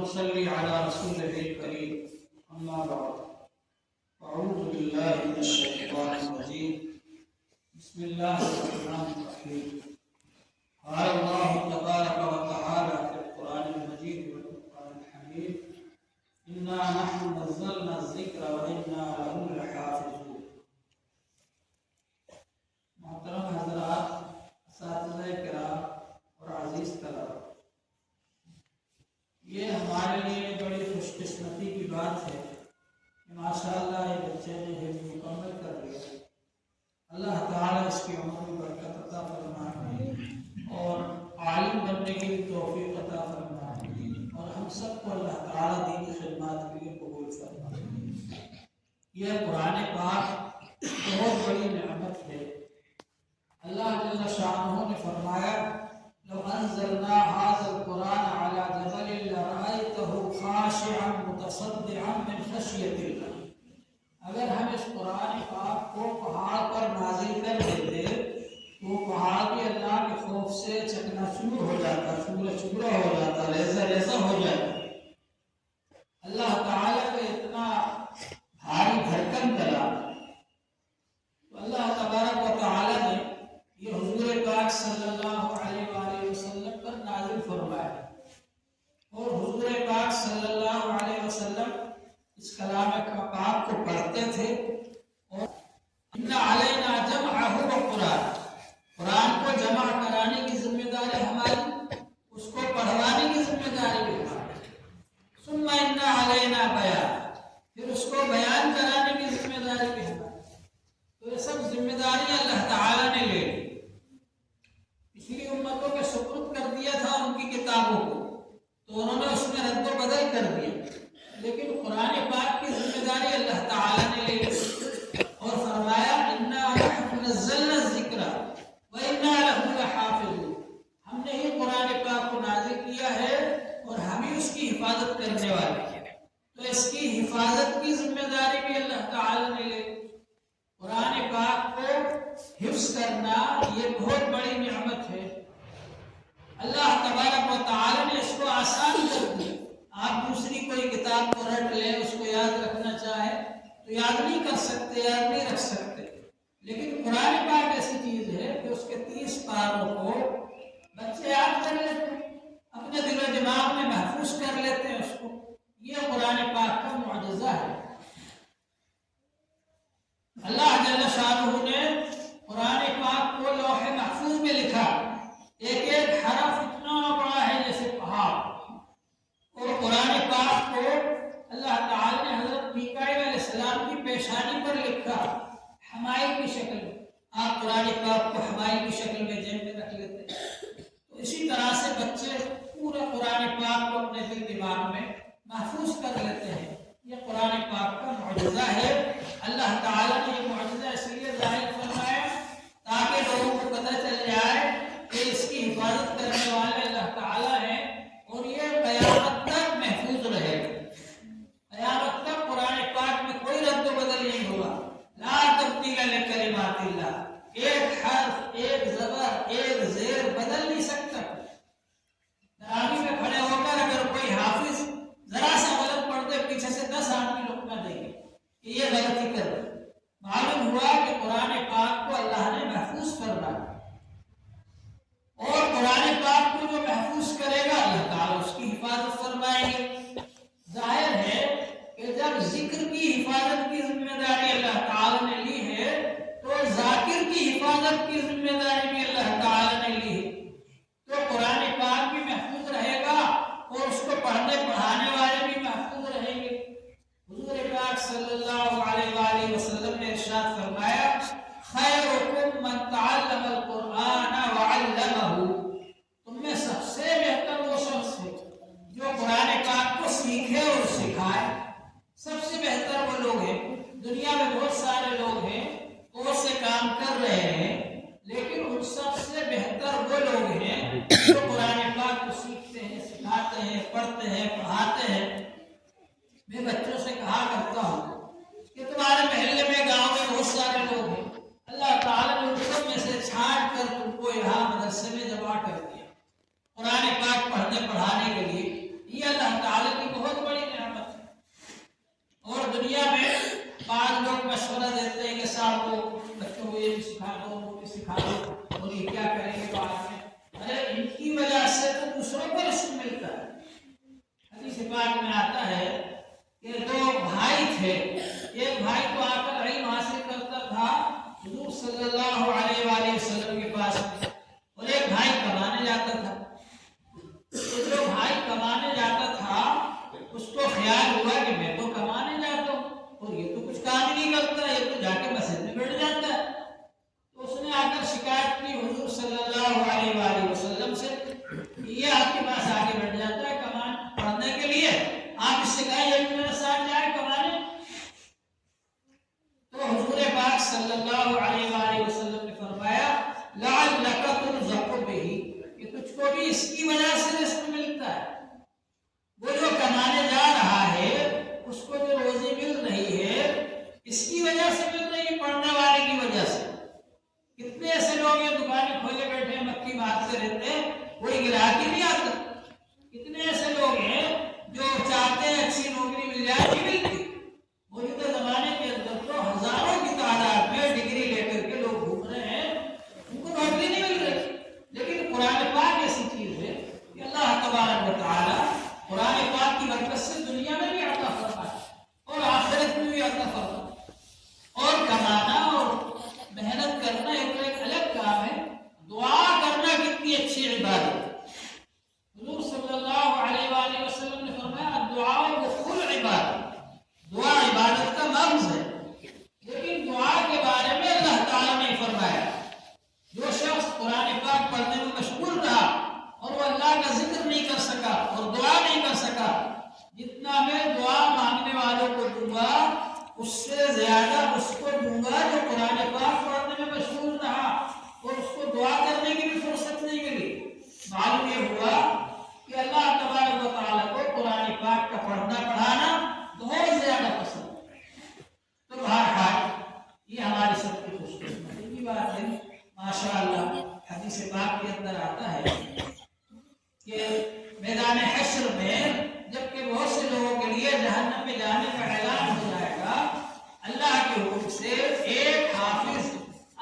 ونصلي على رسوله الكريم أما بعد أعوذ بالله من الشيطان الرجيم بسم الله الرحمن الرحيم قال الله تبارك وتعالى في القرآن المجيد والقرآن الحميد إنا نحن نزلنا الذكر وإنا له لحافظون. محترم حضرات، اساتذہ کرام اور عزیز طلباء، یہ ہمارے لیے بڑی خوش قسمتی کی بات ہے کہ ماشاءاللہ یہ بچے نے حفظ مکمل کر لیا. اللہ تعالیٰ اس کی عمر میں برکت عطا فرمائے اور عالم بننے کی بھی توفیق عطا فرمائے اور ہم سب کو اللہ تعالیٰ دین کی خدمات کے لیے قبول فرمائے. یہ قرآن پاک بہت بڑی نعمت ہے. اللہ جل شانہ نے فرمایا لو انزلنا هذا القرآن على جبل لرأيته خاشعا متصدعا من خشية الله. اگر ہم اس قرآن پاک کو پہاڑ پر نازل کر دیتے تو پہاڑ بھی اللہ کے خوف سے چکنا چور ہو جاتا، چورا چورا ہو جاتا، ریزہ ریزہ ہو جاتا. اللہ تعالیٰ کا اتنا بھاری بھرکم کلام تو اللہ تبارک و تعالیٰ نے یہ حضور پاک صلی اللہ علیہ وآلہ وسلم پر نازل فرمایا اور حضور پاک صلی اللہ علیہ وسلم اس کلام پاک کو پڑھتے تھے. اور ان علینا جمعہ وقرآن، قرآن کو جمع کرانے کی ذمہ داری ہماری، اس کو پڑھوانے کی ذمہ داری بھی ہماری. ثم ان علینا بیان، پھر اس کو بیان کرانے کی ذمہ داری بھی ہماری. تو یہ سب ذمہ داری اللہ تعالیٰ نے لے لی. پچھلی امتوں کے سپرد کر دیا تھا ان کی کتابوں کو تو انہوں نے اس میں رد و بدل کر دیا، لیکن قرآن پاک کی ذمہ داری اللہ تعالیٰ نے لے لی اور فرمایا انا نحن نزلنا الذکر وانا له لحافظون. ہم نے ہی قرآن پاک کو نازل کیا ہے اور ہم ہی اس کی حفاظت کرنے والے ہیں. تو اس کی حفاظت کی ذمہ داری بھی اللہ تعالیٰ نے لے لی. قرآن پاک کو حفظ کرنا یہ بہت بڑی نعمت ہے. اللہ تبارک و تعالیٰ نے اس کو آسان کر دیا. آپ دوسری کوئی کتاب کو رٹ لیں، اس کو یاد رکھنا چاہیں تو یاد نہیں کر سکتے، یاد نہیں رکھ سکتے. لیکن قرآن پاک ایسی چیز ہے کہ اس کے 30 پاروں کو بچے یاد کر لیتے ہیں، اپنے دل و دماغ میں محفوظ کر لیتے ہیں اس کو. یہ قرآن پاک کا معجزہ ہے. اللہ جل شانہ نے قرآن پاک کو لوح محفوظ میں لکھا. ایک ایک حرف اتنا بڑا ہے جیسے پہاڑ. اور قرآن پاک کو اللہ تعالی نے حضرت میکائیل علیہ السلام کی پیشانی پر لکھا حمائل کی شکل میں. آپ قرآن پاک کو حمائل کی شکل میں جیب میں رکھ لیتے ہیں. تو اسی طرح سے بچے پورا قرآن پاک کو اپنے دل دماغ میں محفوظ کر لیتے ہیں. یہ قرآن پاک کا معجزہ ہے. اللہ تعالیٰ نے یہ معجزہ اس لیے ظاہر فرمایا تاکہ لوگوں کو پتہ چل جائے کہ اس کی حفاظت کرنے والے اللہ تعالیٰ ہیں اور یہ قیامت تک محفوظ رہے گا. قیامت تک قرآن پاک میں کوئی رد و بدل نہیں ہوگا. لا تبدیل لکلمات اللہ، ایک حرف، ایک زبر، ایک زیر بدل نہیں سکتا. تراویح میں کھڑے ہو کر اگر کوئی حافظ ذرا سا غلط پڑھ دے پیچھے سے 10 آدمی لقمہ دیں گے کہ یہ غلطی کر رہے. معلوم ہوا کہ قرآن پاک کو اللہ نے محفوظ فرمایا اور قرآن پاک کو جو محفوظ کرے گا اللہ تعالیٰ اس کی حفاظت فرمائیں گے. ظاہر ہے کہ جب ذکر کی حفاظت کی ذمہ داری اللہ تعالیٰ نے لی ہے تو ذاکر کی حفاظت کی ذمہ داری بھی اللہ تعالیٰ نے لی ہے. تو قرآن پاک بھی محفوظ رہے گا اور اس کو پڑھنے پڑھانے والے بھی محفوظ رہیں گے. حضور پاک صلی اللہ علیہ وآلہ وسلم نے ارشاد فرمایا خیرکم من تعلم القرآن وعلمہ. تم میں سب سے بہتر وہ شخص ہے جو قرآن پاک کو سیکھے اور سکھائے. سب سے بہتر وہ لوگ ہیں. دنیا میں بہت سارے لوگ ہیں بہت سے کام کر رہے ہیں، لیکن ان سب سے بہتر وہ لوگ ہیں جو قرآن پاک کو سیکھتے ہیں، سکھاتے ہیں، پڑھتے ہیں، پڑھاتے ہیں. میں بچوں سے کہا کرتا ہوں کہ تمہارے محلے میں، گاؤں میں بہت سارے لوگ ہیں. اللہ تعالیٰ نے ان سب میں سے چھانٹ کر تم کو یہاں مدرسے میں جمع کر دیا قرآن پاک پڑھنے پڑھانے کے لیے. یہ اللہ تعالیٰ کی حدیث پاک میں آتا ہے کہ دو بھائی تھے، ایک بھائی تو آ کر علم حاصل کرتا تھا حضور صلی اللہ علیہ وآلہ وسلم کے پاس، اور ایک بھائی کمانے جاتا تھا۔ تو جو بھائی کمانے جاتا تھا اس کو خیال ہوا کہ میں تو کمانے جاتا ہوں اور یہ تو کچھ کام ہی نہیں کرتا، یہ تو جا کے مسجد میں بیٹھ جاتا ہے۔ تو اس نے آ کر شکایت کی حضور صلی اللہ علیہ وآلہ وسلم سے، یہ آپ کے پاس آگے بیٹھ جاتا ہے کمان پڑھنے کے لیے، آپ اس سے کہیں یہ میرے ساتھ جائے کمانے۔ تو حضور پاک صلی اللہ علیہ وآلہ وسلم نے فرمایا لعلک ترزق بہ، کہ تجھ کو بھی اس کی وجہ سے رزق ملتا ہے۔ وہ جو کمانے جا رہا ہے اس کو جو روزی مل رہی ہے اس کی وجہ سے مل رہی ہے، پڑھنے والے کی وجہ سے۔ کتنے ایسے لوگ ہیں دکانیں کھولے بیٹھے مکھی مارتے رہتے ہیں، کوئی گراہک ہی نہیں آتا۔ کتنے ایسے لوگ ہیں جو چاہتے ہیں اچھی نوکری مل جائے، نہیں ملتی۔ موجودہ زمانے کے اندر تو ہزاروں کی تعداد میں ڈگری لے کر کے لوگ گھوم رہے ہیں، ان کو نوکری نہیں مل رہی۔ لیکن قرآن پاک ایسی چیز ہے کہ اللہ تبارک و تعالی قرآن پاک کی برکت سے دنیا میں بھی عطا فرماتا ہے اور آخرت میں بھی عطا فرماتا ہے۔ اور کمانا اور محنت کرنا ایک الگ کام ہے، دعا کرنا کتنی اچھی عبادت ہے۔ حضور صلی اللہ علیہ وآلہ وسلم نے فرمایا دعا مخل عبادت، دعا عبادت کا مرض ہے۔ لیکن دعا کے بارے میں اللہ تعالیٰ نے فرمایا جو شخص قرآن پاک پڑھنے میں مشغول رہا اور وہ اللہ کا ذکر نہیں کر سکا اور دعا نہیں کر سکا، جتنا میں دعا مانگنے والوں کو دوں گا اس سے زیادہ اس کو دوں گا جو قرآن پاک پڑھنے میں مشغول رہا اور اس کو دعا کرنے کی بھی فرصت نہیں ملی۔ معلوم یہ ہوا کہ اللہ تبارک و تعالیٰ کو قرآن پاک کا پڑھنا پڑھانا بہت زیادہ پسند ہے۔ تو بہرحال یہ ہماری سب کی خوش قسمتی کی بات ہے۔ ماشاءاللہ حدیث پاک کے اندر آتا ہے کہ میدان حشر میں جبکہ بہت سے لوگوں کے لیے جہنم میں جانے کا اعلان ہو جائے گا، اللہ کے حکم سے ایک حافظ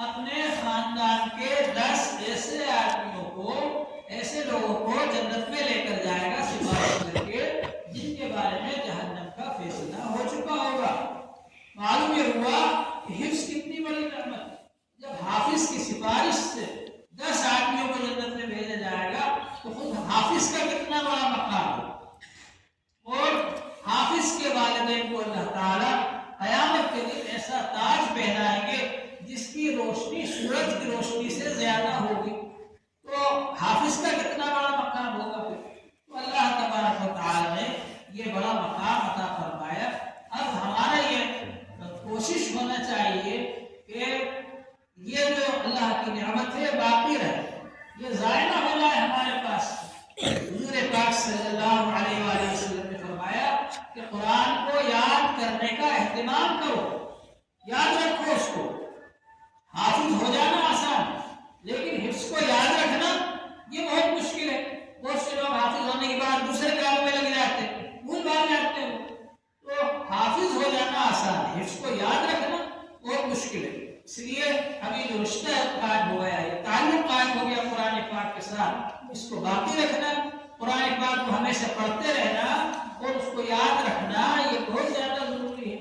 اپنے خاندان کے 10 ایسے آدمیوں کو، ایسے لوگوں کو جنت میں لے کر جائے گا سفارش کر کے، جن کے بارے میں جہنم کا فیصلہ ہو چکا ہوگا۔ معلوم یہ ہوا کہ حفظ کتنی بڑی نعمت ہے۔ جب حافظ کی سفارش سے 10 آدمیوں کو جنت میں بھیجا جائے گا تو خود حافظ کا کتنا بڑا مقام ہے۔ اور حافظ کے والدین کو اللہ تعالیٰ قیامت کے دن ایسا تاج پہنائیں گے جس کی روشنی سورج کی روشنی سے زیادہ ہوگی، تو حافظ کا کتنا بڑا مقام ہوگا پھر۔ تو اللہ تبارک و تعالیٰ نے یہ بڑا مقام عطا فرمایا۔ اب ہمارا یہ کوشش ہونا چاہیے کہ یہ جو اللہ کی نعمت ہے باقی رہے، یہ ضائع نہ ہو جائے ہمارے پاس۔ حضور پاک صلی اللہ علیہ وآلہ وسلم نے فرمایا کہ قرآن کو یاد کرنے کا اہتمام کرو، یاد رکھو اس کو۔ حافظ ہو جانا آسان، لیکن حفظ کو یاد رکھنا یہ بہت مشکل ہے۔ بہت سے لوگ حافظ ہونے کے بعد دوسرے کام میں لگ جاتے ہیں، بھول بھال جاتے ہیں۔ تو حافظ ہو جانا آسان ہے، حفظ کو یاد رکھنا بہت مشکل ہے۔ اس لیے ابھی جو رشتہ قائم ہو گیا ہے، تعلق قائم ہو گیا قرآن پاک کے ساتھ، اس کو باقی رکھنا، قرآن پاک کو ہمیشہ پڑھتے رہنا اور اس کو یاد رکھنا یہ بہت زیادہ ضروری ہے۔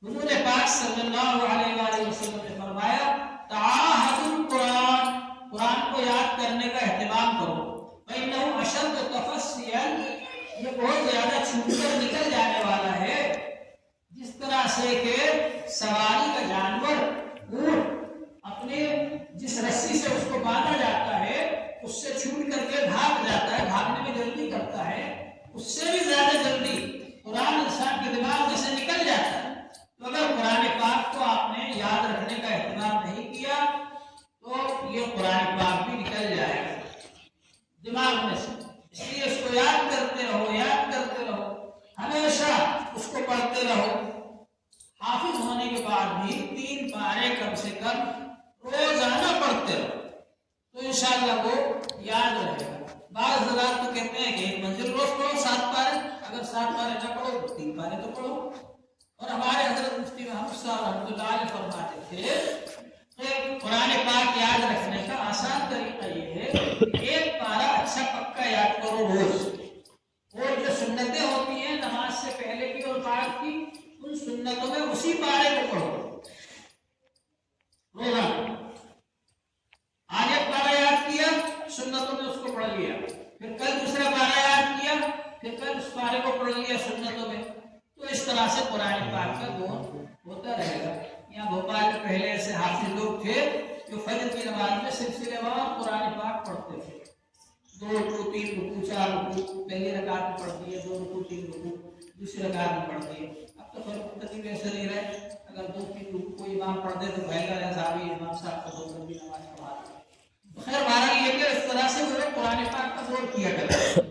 حضور پاک صلی اللہ علیہ وآلہ وسلم نے فرمایا تعاہدوا القرآن، قرآن کو یاد کرنے کا اہتمام کرو، فإنه أشد تفصيلا، یہ بہت زیادہ چھوٹ کر نکل جانے والا ہے۔ جس طرح سے کہ سواری کا جانور اونٹ اپنے جس رسی سے اس کو باندھا جاتا ہے اس سے چھوٹ کر کے بھاگ جاتا ہے، بھاگنے میں جلدی کرتا ہے، اس سے بھی زیادہ جلدی قرآن انسان کے دماغ میں سے نکل جاتا ہے۔ تو اگر قرآن پاک کو آپ نے یاد رکھنے کا اہتمام نہیں کیا تو یہ قرآن پاک بھی نکل جائے گا دماغ میں سے۔ اس لیے اس کو یاد کرتے رہو، یاد کرتے رہو، ہمیشہ اس کو پڑھتے رہو۔ حافظ ہونے کے بعد بھی 3 پارے کم سے کم روزانہ پڑھتے رہو تو انشاءاللہ وہ یاد رہے گا۔ بعض حضرات تو کہتے ہیں کہ ایک منزل روز پڑھو 7 پارے، اگر 7 پارے نہ پڑھو تو 3 پارے تو پڑھو۔ اور ہمارے حضرت مفتی محمد صاحب رحمۃ اللہ علیہ فرماتے تھے کہ قرآن پاک یاد رکھنے کا آسان طریقہ یہ ہے کہ 1 پارہ اچھا پکا یاد کرو روز، اسی پارے کو پڑھو روزانہ. آج ایک پارا یاد کیا، سنتوں میں اس کو پڑھ لیا، پھر کل دوسرا پارا یاد کیا، پھر کل اس پارے کو پڑھ لیا سنتوں میں. تو اس طرح سے قرآن پاک کا دور ہوتا رہے گا. یہاں بھوپال میں پہلے ایسے حافظ لوگ تھے جو فجر کی نماز میں سلسلے وار قرآن پاک پڑھتے تھے. 2 رکوع 3 رکوع 4 رکوع پہلی رکعت میں پڑھ دیے، 2 رکوع 3 رکوع دوسری رکعت میں پڑھ دیے. اب تو فرق ایسے نہیں رہے، اگر 2-3 رکوع کوئی امام پڑھ دے تو بہتر ہے صاحب امام صاحب کو 2 رکوع نماز پڑھا دیں. خیر بہرحال یہ کہ اس طرح سے قرآن پاک کا دور کیا کرتے